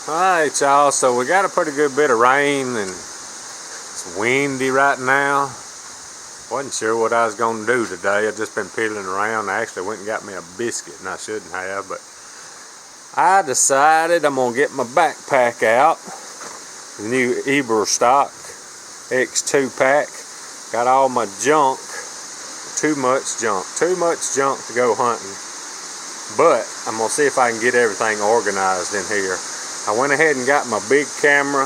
Alright y'all, so we got a pretty good bit of rain and it's windy right now. Wasn't sure what I was going to do today. I've just been peeling around. I actually went and got me a biscuit and I shouldn't have, but I decided I'm going to get my backpack out. The new Eber stock X2 pack. Got all my junk. Too much junk to go hunting. But I'm going to see if I can get everything organized in here. I went ahead and got my big camera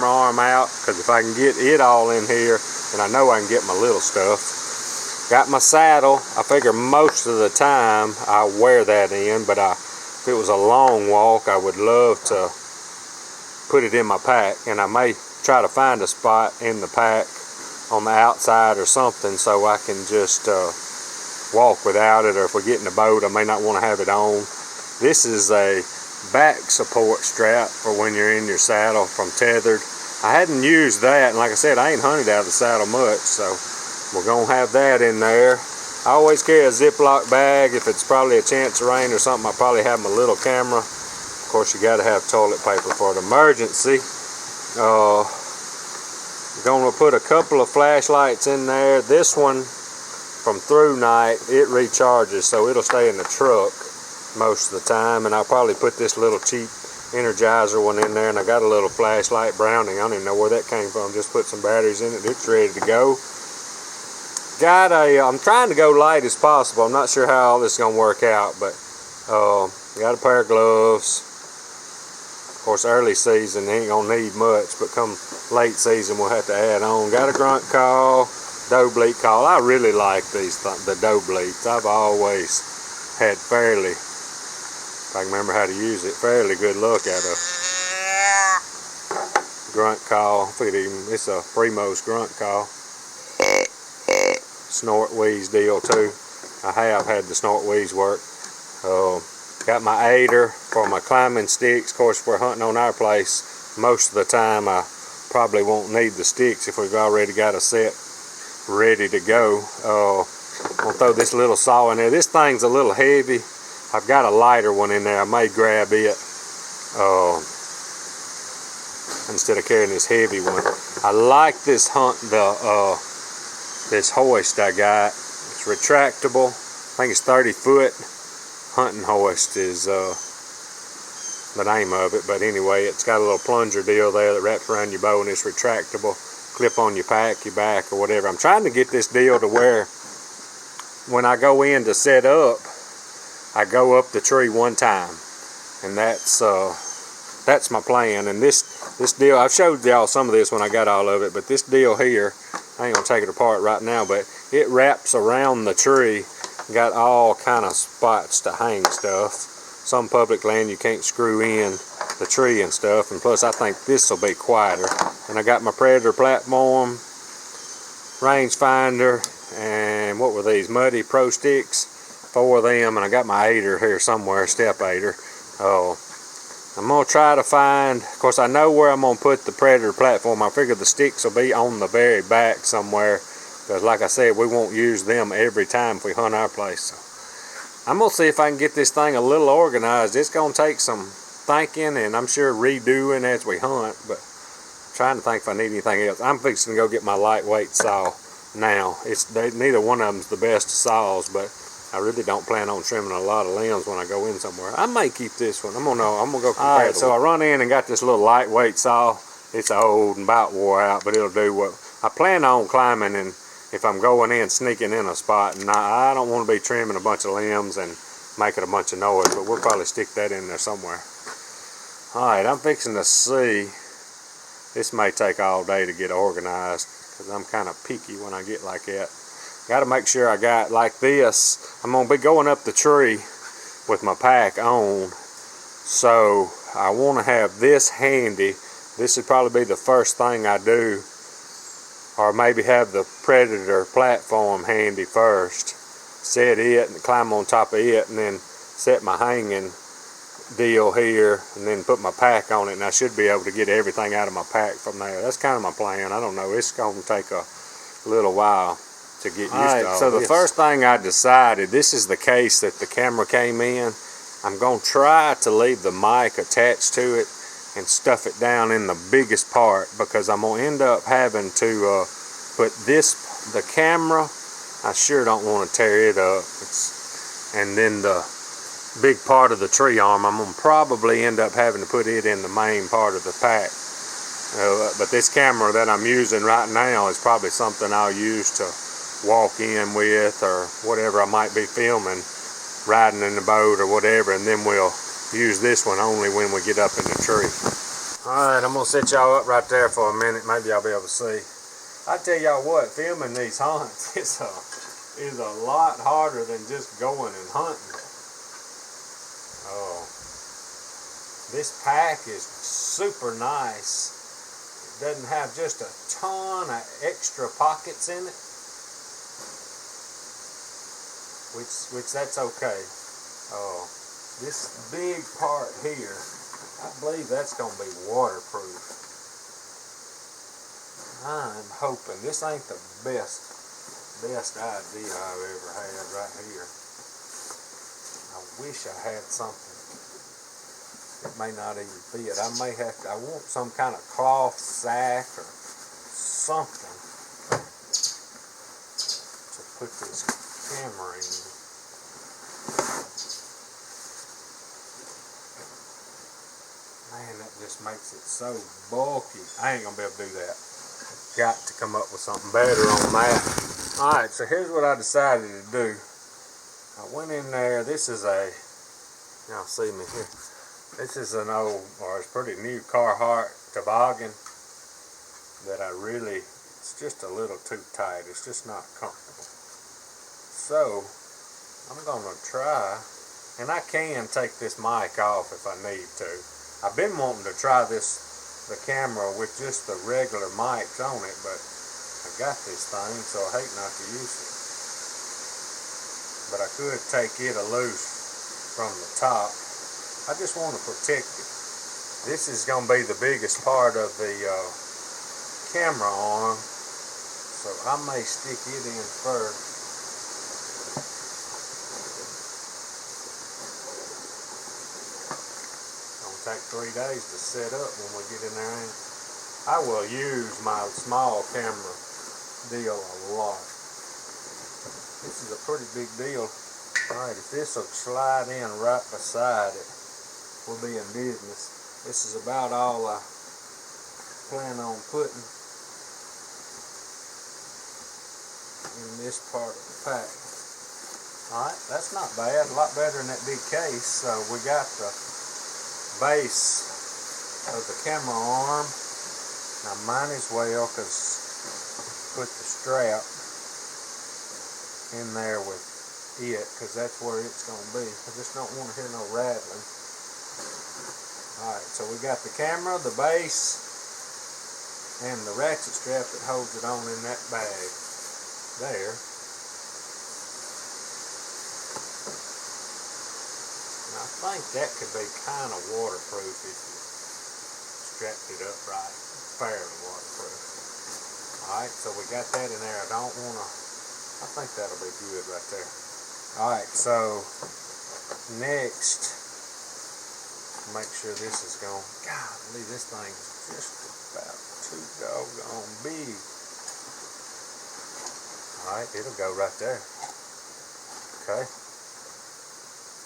arm out, because if I can get it all in here, then I know I can get my little stuff. Got my saddle. I figure most of the time I wear that in, but if it was a long walk, I would love to put it in my pack, and I may try to find a spot in the pack on the outside or something so I can just walk without it, or if we get in the boat I may not want to have it on. This is a back support strap for when you're in your saddle from Tethered. I hadn't used that, and like I said, I ain't hunted out of the saddle much, so we're gonna have that in there. I always carry a Ziploc bag. If it's probably a chance of rain or something, I probably have my little camera. Of course, you gotta have toilet paper for an emergency. Gonna put a couple of flashlights in there. This one from Through Night, it recharges, so it'll stay in the truck most of the time, and I'll probably put this little cheap Energizer one in there, and I got a little flashlight Browning. I don't even know where that came from. Just put some batteries in it. It's ready to go. I'm trying to go light as possible. I'm not sure how all this is gonna work out, but got a pair of gloves. Of course, early season ain't gonna need much, but come late season we'll have to add on. Got a grunt call, doe bleat call. I really like the doe bleats. I've always had fairly, if I can remember how to use it, fairly good luck at a grunt call. It's a Primos grunt call. Snort wheeze deal too. I have had the snort wheeze work. Got my aider for my climbing sticks. Of course, if we're hunting on our place, most of the time I probably won't need the sticks if we've already got a set ready to go. I'm gonna throw this little saw in there. This thing's a little heavy. I've got a lighter one in there. I may grab it instead of carrying this heavy one. I like this this hoist I got. It's retractable. I think it's 30 foot. Hunting hoist is the name of it, but anyway, it's got a little plunger deal there that wraps around your bow, and it's retractable. Clip on your pack, your back, or whatever. I'm trying to get this deal to where when I go in to set up, I go up the tree one time, and that's my plan. And this deal, I've showed y'all some of this when I got all of it, but this deal here, I ain't gonna take it apart right now, but it wraps around the tree. Got all kind of spots to hang stuff. Some public land you can't screw in the tree and stuff, and plus I think this will be quieter. And I got my Predator platform, rangefinder, and what were these, Muddy Pro Sticks, 4 of them, and I got my aider here somewhere, step aider. I'm gonna try to find, of course I know where I'm gonna put the Predator platform. I figure the sticks will be on the very back somewhere, because like I said, we won't use them every time if we hunt our place. So I'm gonna see if I can get this thing a little organized. It's gonna take some thinking, and I'm sure redoing as we hunt, but I'm trying to think if I need anything else. I'm fixing to go get my lightweight saw now. Neither one of them's the best saws, but I really don't plan on trimming a lot of limbs when I go in somewhere. I may keep this one. I'm gonna go compare. Alright, so I run in and got this little lightweight saw. It's old and about wore out, but it'll do what I plan on climbing. And if I'm going in, sneaking in a spot, and I don't want to be trimming a bunch of limbs and making a bunch of noise, but we'll probably stick that in there somewhere. Alright, I'm fixing to see. This may take all day to get organized, because I'm kind of picky when I get like that. Got to make sure I got like this. I'm going to be going up the tree with my pack on, so I want to have this handy. This would probably be the first thing I do, or maybe have the Predator platform handy first. Set it and climb on top of it, and then set my hanging deal here, and then put my pack on it, and I should be able to get everything out of my pack from there. That's kind of my plan. I don't know. It's going to take a little while to get used to all this. So the first thing I decided, this is the case that the camera came in. I'm going to try to leave the mic attached to it. and stuff it down in the biggest part, because I'm gonna end up having to put the camera, I sure don't want to tear it up, and then the big part of the tree arm, I'm gonna probably end up having to put it in the main part of the pack. But this camera that I'm using right now is probably something I'll use to walk in with, or whatever I might be filming, riding in the boat or whatever, and then we'll use this one only when we get up in the tree. Alright, I'm going to set y'all up right there for a minute. Maybe y'all be able to see. I tell y'all what, filming these hunts is a lot harder than just going and hunting. Oh, this pack is super nice. It doesn't have just a ton of extra pockets in it, which that's okay. Oh, this big part here, I believe that's going to be waterproof. I'm hoping. This ain't the best idea I've ever had right here. I wish I had something. It may not even fit. I want some kind of cloth sack or something to put this camera in. Man, that just makes it so bulky. I ain't gonna be able to do that. Got to come up with something better on that. Alright, so here's what I decided to do. I went in there. This is y'all see me here. This is an old, or it's pretty new Carhartt toboggan that it's just a little too tight. It's just not comfortable. So, I'm gonna try, and I can take this mic off if I need to. I've been wanting to try the camera with just the regular mics on it, but I got this thing, so I hate not to use it. But I could take it loose from the top. I just want to protect it. This is going to be the biggest part of the camera arm, so I may stick it in first. Take 3 days to set up when we get in there. I will use my small camera deal a lot. This is a pretty big deal. Alright, if this will slide in right beside it, we'll be in business. This is about all I plan on putting in this part of the pack. Alright, that's not bad. A lot better than that big case. So we got the base of the camera arm. Now might as well put the strap in there with it, because that's where it's going to be. I just don't want to hear no rattling. Alright, so we got the camera, the base, and the ratchet strap that holds it on in that bag there. I think that could be kind of waterproof if you strapped it up right, fairly waterproof. Alright, so we got that in there. I think that'll be good right there. Alright, so next, make sure this is going. Golly, this thing is just about too doggone big. Alright, it'll go right there. Okay.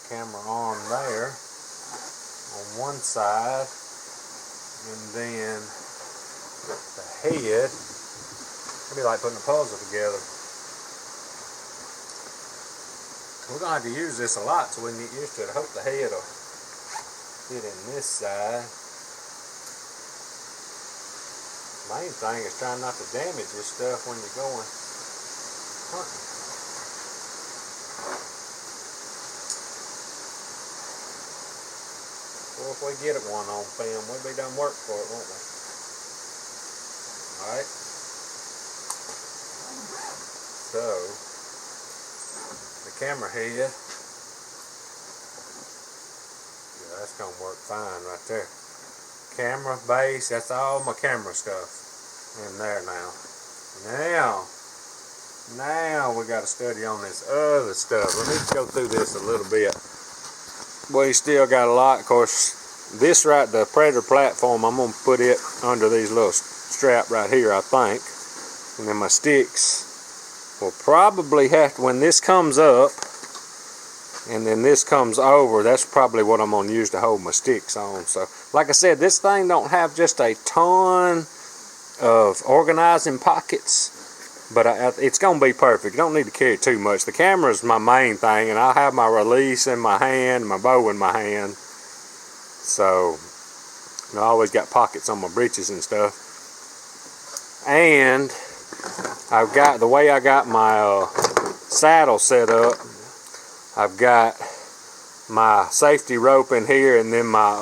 Camera arm there on one side, and then the head. It'll be like putting a puzzle together. We're gonna have to use this a lot so we can get used to it. I hope the head will fit in this side. Main thing is trying not to damage this stuff when you're going hunting. Well, if we get it one on film, we'll be done work for it, won't we? Alright. So, the camera head, yeah, that's going to work fine right there. Camera, base, that's all my camera stuff in there now. Now we got to study on this other stuff. Let me go through this a little bit. We still got a lot. Of course, this right, the Predator platform, I'm gonna put it under these little strap right here, I think. And then my sticks will probably have to, when this comes up and then this comes over, that's probably what I'm gonna use to hold my sticks on. So like I said, this thing don't have just a ton of organizing pockets, but it's gonna be perfect. You don't need to carry too much. The camera is my main thing, and I'll have my release in my hand, my bow in my hand. So I always got pockets on my breeches and stuff. And I've got, the way I got my saddle set up, I've got my safety rope in here, and then my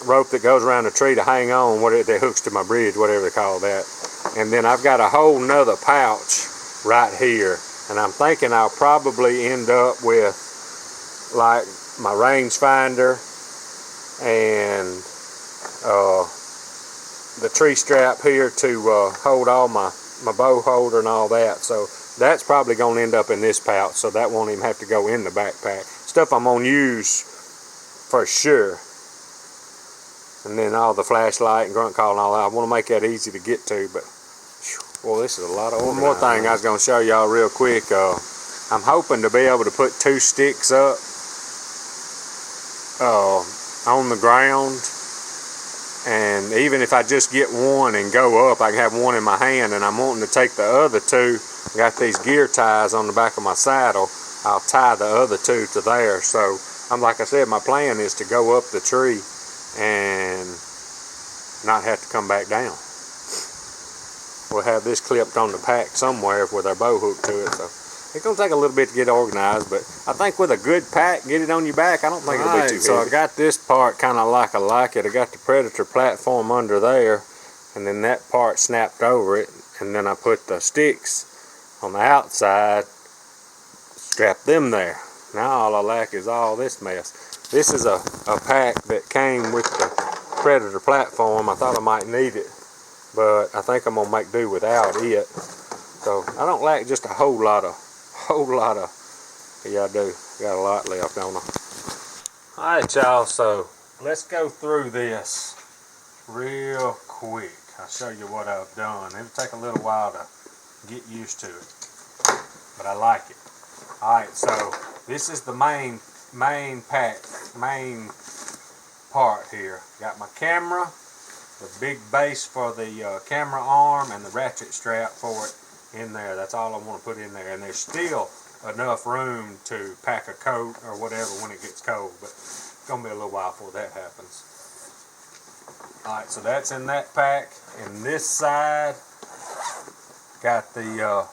rope that goes around the tree to hang on, that hooks to my bridge, whatever they call that. And then I've got a whole nother pouch right here, and I'm thinking I'll probably end up with like my rangefinder and the tree strap here to hold all my bow holder and all that. So that's probably going to end up in this pouch, so that won't even have to go in the backpack. Stuff I'm going to use for sure. And then all the flashlight and grunt call and all that. I want to make that easy to get to, but well, this is a lot of organizing. One more thing I was going to show y'all real quick. I'm hoping to be able to put 2 sticks up on the ground, and even if I just get one and go up, I can have one in my hand, and I'm wanting to take the other 2. I got these gear ties on the back of my saddle. I'll tie the other 2 to there. So like I said, my plan is to go up the tree and not have to come back down. We'll have this clipped on the pack somewhere with our bow hook to it. So it's going to take a little bit to get organized, but I think with a good pack, get it on your back, I don't think it'll be too heavy. So I got this part kind of like I like it. I got the Predator platform under there, and then that part snapped over it, and then I put the sticks on the outside, strap them there. Now all I lack is all this mess. This is a pack that came with the Predator platform. I thought I might need it, but I think I'm gonna make do without it. So I don't lack just a whole lot of, yeah I do, got a lot left on them. Alright y'all, so let's go through this real quick. I'll show you what I've done. It'll take a little while to get used to it, but I like it. Alright, so this is the main part here. Got my camera, the big base for the camera arm, and the ratchet strap for it in there. That's all I want to put in there, and there's still enough room to pack a coat or whatever when it gets cold, but it's gonna be a little while before that happens. Alright, so that's in that pack. And this side got the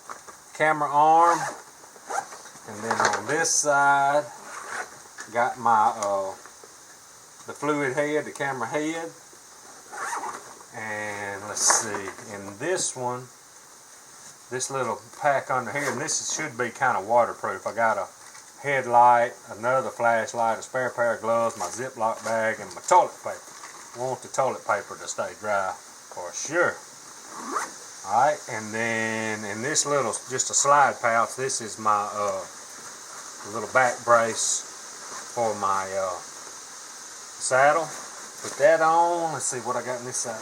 camera arm, and then on this side got my the fluid head, the camera head. And let's see, in this one, this little pack under here, and this should be kind of waterproof. I got a headlight, another flashlight, a spare pair of gloves, my Ziploc bag, and my toilet paper. I want the toilet paper to stay dry for sure. Alright, and then in this little, just a slide pouch, this is my little back brace for my saddle. Put that on. Let's see what I got in this side.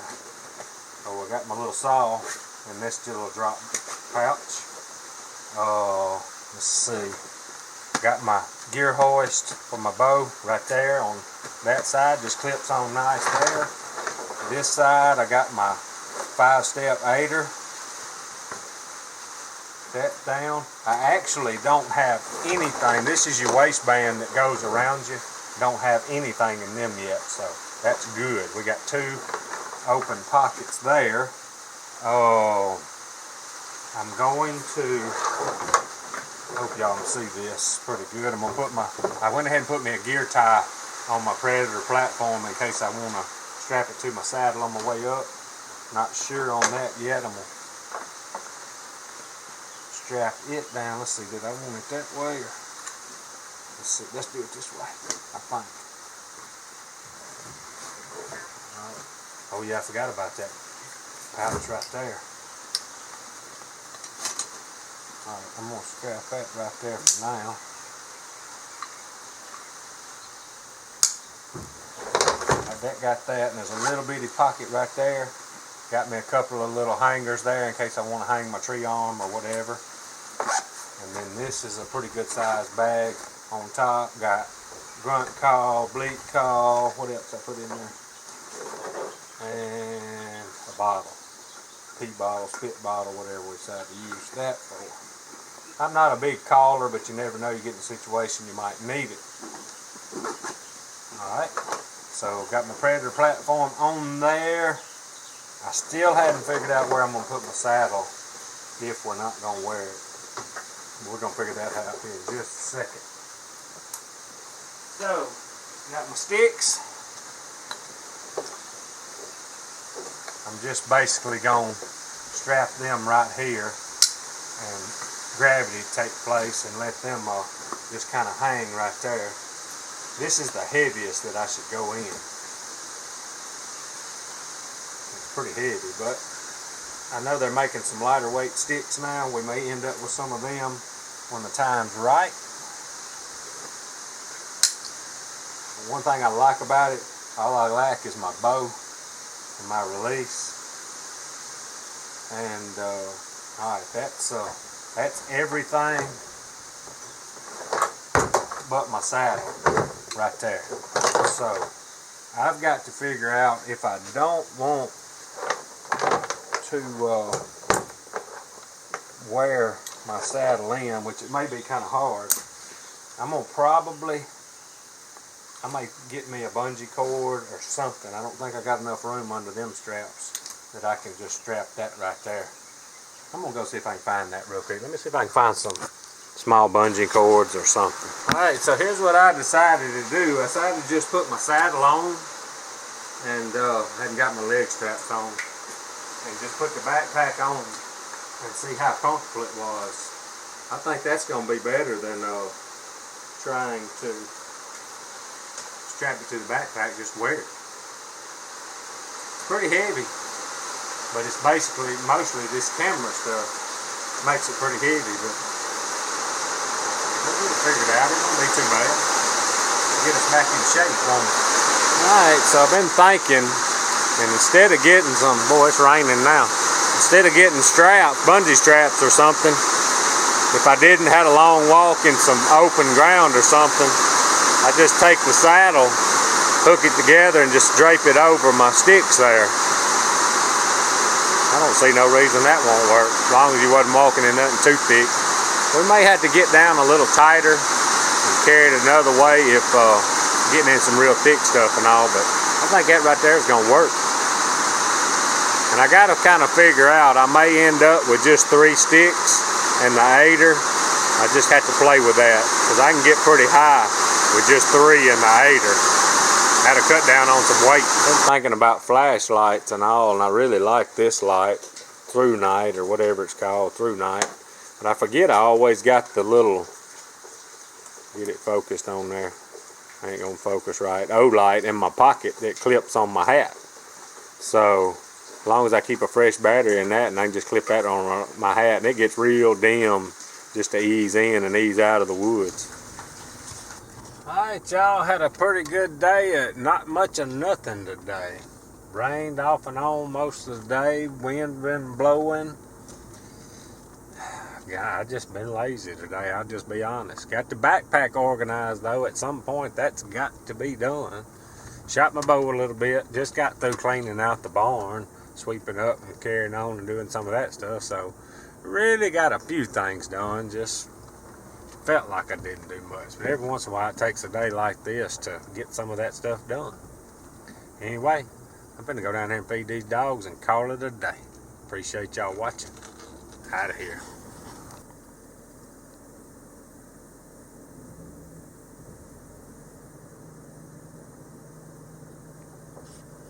Oh, I got my little saw in this little drop pouch. Let's see. Got my gear hoist for my bow right there on that side. Just clips on nice there. This side I got my 5-step aider. That down. I actually don't have anything. This is your waistband that goes around you. Don't have anything in them yet, so that's good. We got 2 open pockets there. Oh, I'm going to, hope y'all can see this pretty good. I'm gonna put I went ahead and put me a gear tie on my Predator platform in case I want to strap it to my saddle on my way up. Not sure on that yet. I'm gonna strap it down. Let's see, did I want it that way? Or let's see, let's do it this way, I think. Alright. Oh yeah, I forgot about that pouch right there. Alright, I'm going to strap that right there for now. Alright, that got that, and there's a little bitty pocket right there. Got me a couple of little hangers there in case I want to hang my tree arm or whatever. And then this is a pretty good sized bag on top. Got grunt call, bleat call, what else I put in there? And a bottle. Pee bottle, spit bottle, whatever we decide to use that for. I'm not a big caller, but you never know, you get in a situation you might need it. Alright, so got my Predator platform on there. I still haven't figured out where I'm going to put my saddle if we're not going to wear it. We're going to figure that out here in just a second. So, got my sticks. I'm just basically going to strap them right here and gravity take place and let them just kind of hang right there. This is the heaviest that I should go in. It's pretty heavy, but I know they're making some lighter weight sticks now. We may end up with some of them when the time's right. One thing I like about it, all I lack is my bow and my release. And alright, that's everything but my saddle right there. So I've got to figure out, if I don't want to wear my saddle in, which it may be kind of hard, I'm gonna I might get me a bungee cord or something. I don't think I got enough room under them straps that I can just strap that right there. I'm gonna go see if I can find that real quick. Let me see if I can find some small bungee cords or something. Alright, so here's what I decided to do. I decided to just put my saddle on, and hadn't got my leg straps on, and just put the backpack on and see how comfortable it was. I think that's gonna be better than trying to strap it to the backpack, just wear it. It's pretty heavy, but it's basically, mostly this camera stuff makes it pretty heavy, but we'll figure it out. It won't be too bad. Get us back in shape, won't it? Alright, so I've been thinking, and instead of getting some, boy, it's raining now, instead of getting straps, bungee straps or something, if I didn't have a long walk in some open ground or something, I just take the saddle, hook it together, and just drape it over my sticks there. I don't see no reason that won't work, as long as you wasn't walking in nothing too thick. We may have to get down a little tighter and carry it another way if getting in some real thick stuff and all, but I think that right there is going to work. And I got to kind of figure out, I may end up with just 3 sticks and the aider. I just have to play with that, because I can get pretty high with just 3 and the aider. Had to cut down on some weight. I'm thinking about flashlights and all, and I really like this light, Through Night, or whatever it's called, Through Night. But I forget I always got the little, get it focused on there, I ain't gonna focus right, O-light in my pocket that clips on my hat. So as long as I keep a fresh battery in that, and I can just clip that on my hat, and it gets real dim just to ease in and ease out of the woods. Alright, y'all, had a pretty good day. Not much of nothing today. Rained off and on most of the day. Wind been blowing. Yeah, I just been lazy today, I'll just be honest. Got the backpack organized though. At some point that's got to be done. Shot my bow a little bit. Just got through cleaning out the barn, sweeping up and carrying on and doing some of that stuff. So really got a few things done. Just felt like I didn't do much. But every once in a while it takes a day like this to get some of that stuff done. Anyway, I'm finna go down here and feed these dogs and call it a day. Appreciate y'all watching. Out of here.